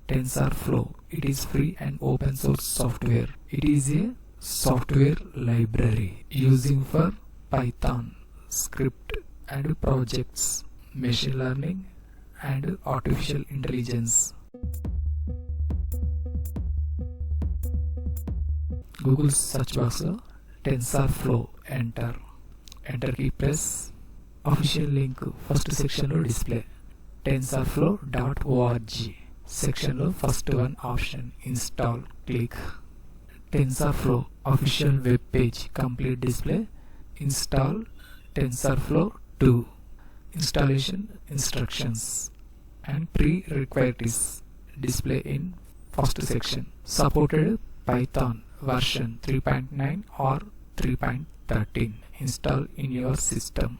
TensorFlow. It is free and open source software. It is a software library using for Python, script and projects, machine learning and artificial intelligence. Google search box lo TensorFlow enter. Enter key press. Official link first section lo display. tensorflow.org section lo first one option install click. TensorFlow official web page complete display. Install TensorFlow 2. Installation instructions and prerequisites display in first section. Supported Python version 3.9 or 3.13 install in your system.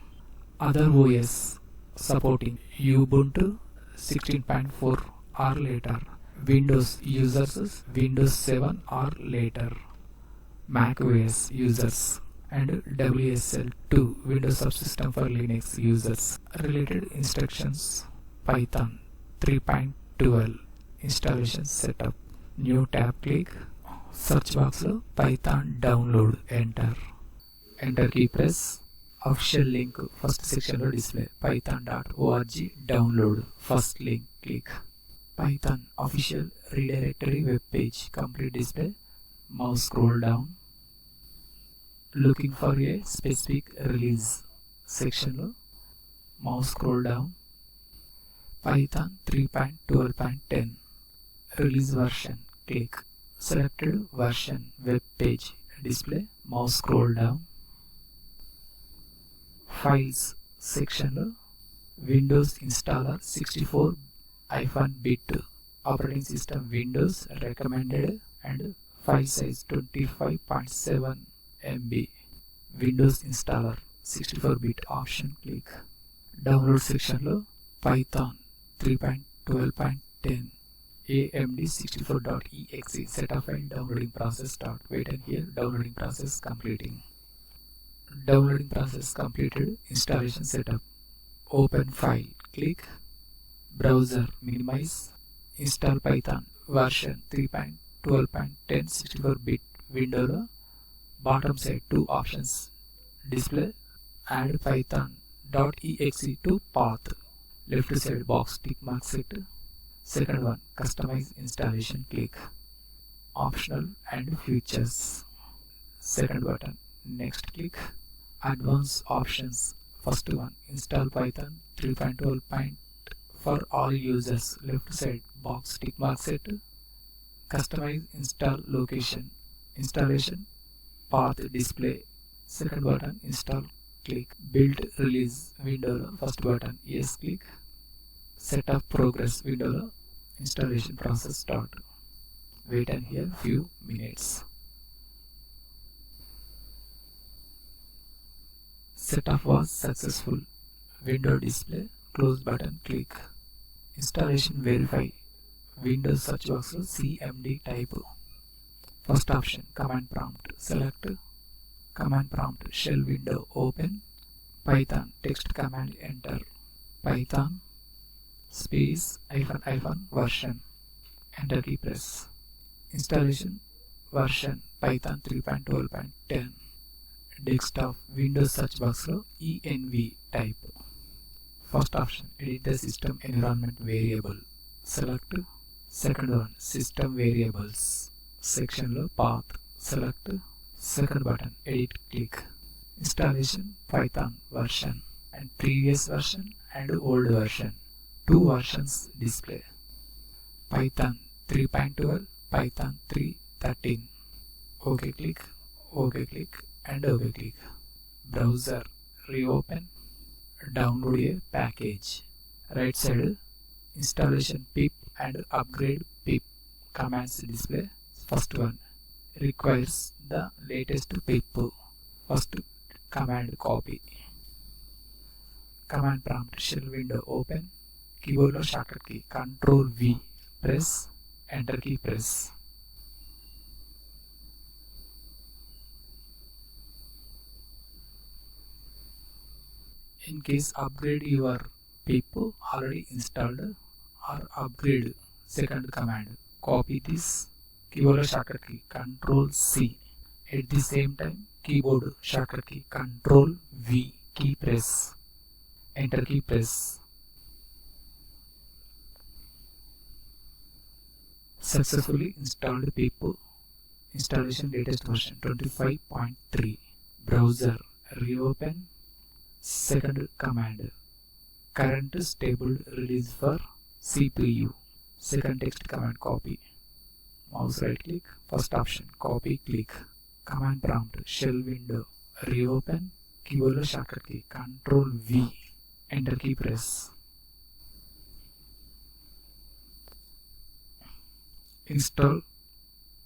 Other OS supporting Ubuntu 16.4 or later. Windows users Windows 7 or later. Mac OS users and WSL2 Windows Subsystem for Linux users. Related instructions Python 3.12 installation setup. New tab click. Search box lo Python download enter. Enter key press. Official link first section lo display. python.org download first link click. Python official redirectory web page complete display. Mouse scroll down. Looking for a specific release section lo mouse scroll down. Python 3.12.10 release version click. Selected version web page display. Mouse scroll down. Files section lo Windows installer 64-bit operating system Windows recommended and file size 25.7 MB. Windows installer 64-bit option click. Download section lo Python 3.12.10 AMD64.exe setup file downloading process start. Wait and here downloading process completing. Downloading process completed. Installation setup. Open file click. Browser minimize. Install Python version 3.12.10 64-bit window lo bottom side two options display. Add python.exe to path. Left side box tick mark set. Second one customize installation click. Optional and features. Second button next click. Advanced options. First one install Python 3.12 for all users. Left side box tick mark set. Customize install location. Installation path display. Second button install click. Build release window first button yes click. Setup progress window installation process start. Wait and here few minutes. Setup was successful. Window display. Close button click. Installation verify. Windows search box CMD type. First option command prompt. Select command prompt. Shell window open. Python text command enter. Python space -- version. Enter key press. Installation version Python 3.12.10. Desktop Windows search box lo env type. First option edit the system environment variable. Select. Second one system variables section lo path. Select. Second button edit click. Installation Python version and previous version and old version. Two versions display. Python 3.12, Python 3.13. OK click, OK click and OK click. Browser reopen. Download a package. Right side installation pip and upgrade pip commands display. First one requires the latest pip. First command copy. Command prompt shell window open. Keyboard lo shortcut key Ctrl V press. Enter key press. In case upgrade your pip already installed or upgrade second command, copy this keyboard shortcut key Control C. At the same time, keyboard shortcut key Control V key press, enter key press. Successfully installed pip. Installation latest version 25.3. Browser reopen. Second command, current stable release for CPU. Second text command, copy. Mouse right click, first option, copy, click. Command prompt, shell window, reopen. Keyboard shortcut key Control V, enter key press. Install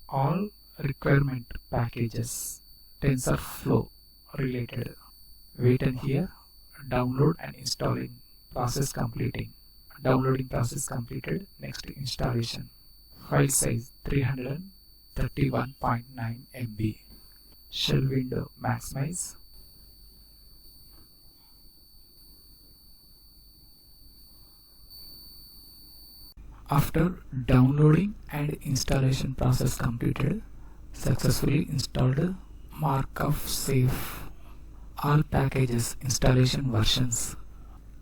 all requirement packages TensorFlow related. Wait and here, download and installing process completing. Downloading process completed. Next installation. File size 331.9 MB. Shell window maximize. After downloading and installation process completed, successfully installed, mark of save. All packages installation versions.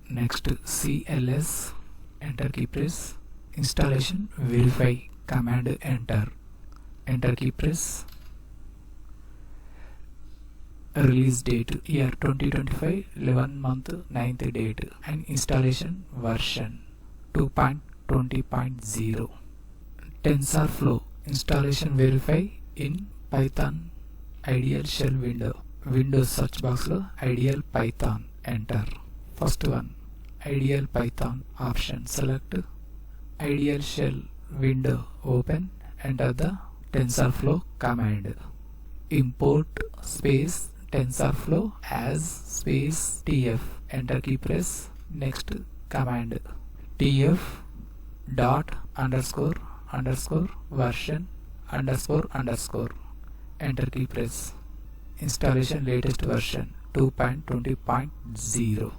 Next CLS, enter key press. Installation verify, command enter, enter key press. Release date year 2025, 11 month 9th date, and installation version 2.20.0. TensorFlow installation verify in Python ideal shell window. Windows search box lo ideal Python, enter. First one, ideal Python option, select. Ideal shell window open, enter the TensorFlow command. Import space TensorFlow as space TF, enter key press. Next command, TF dot underscore underscore version underscore underscore, enter key press. Installation latest version 2.20.0.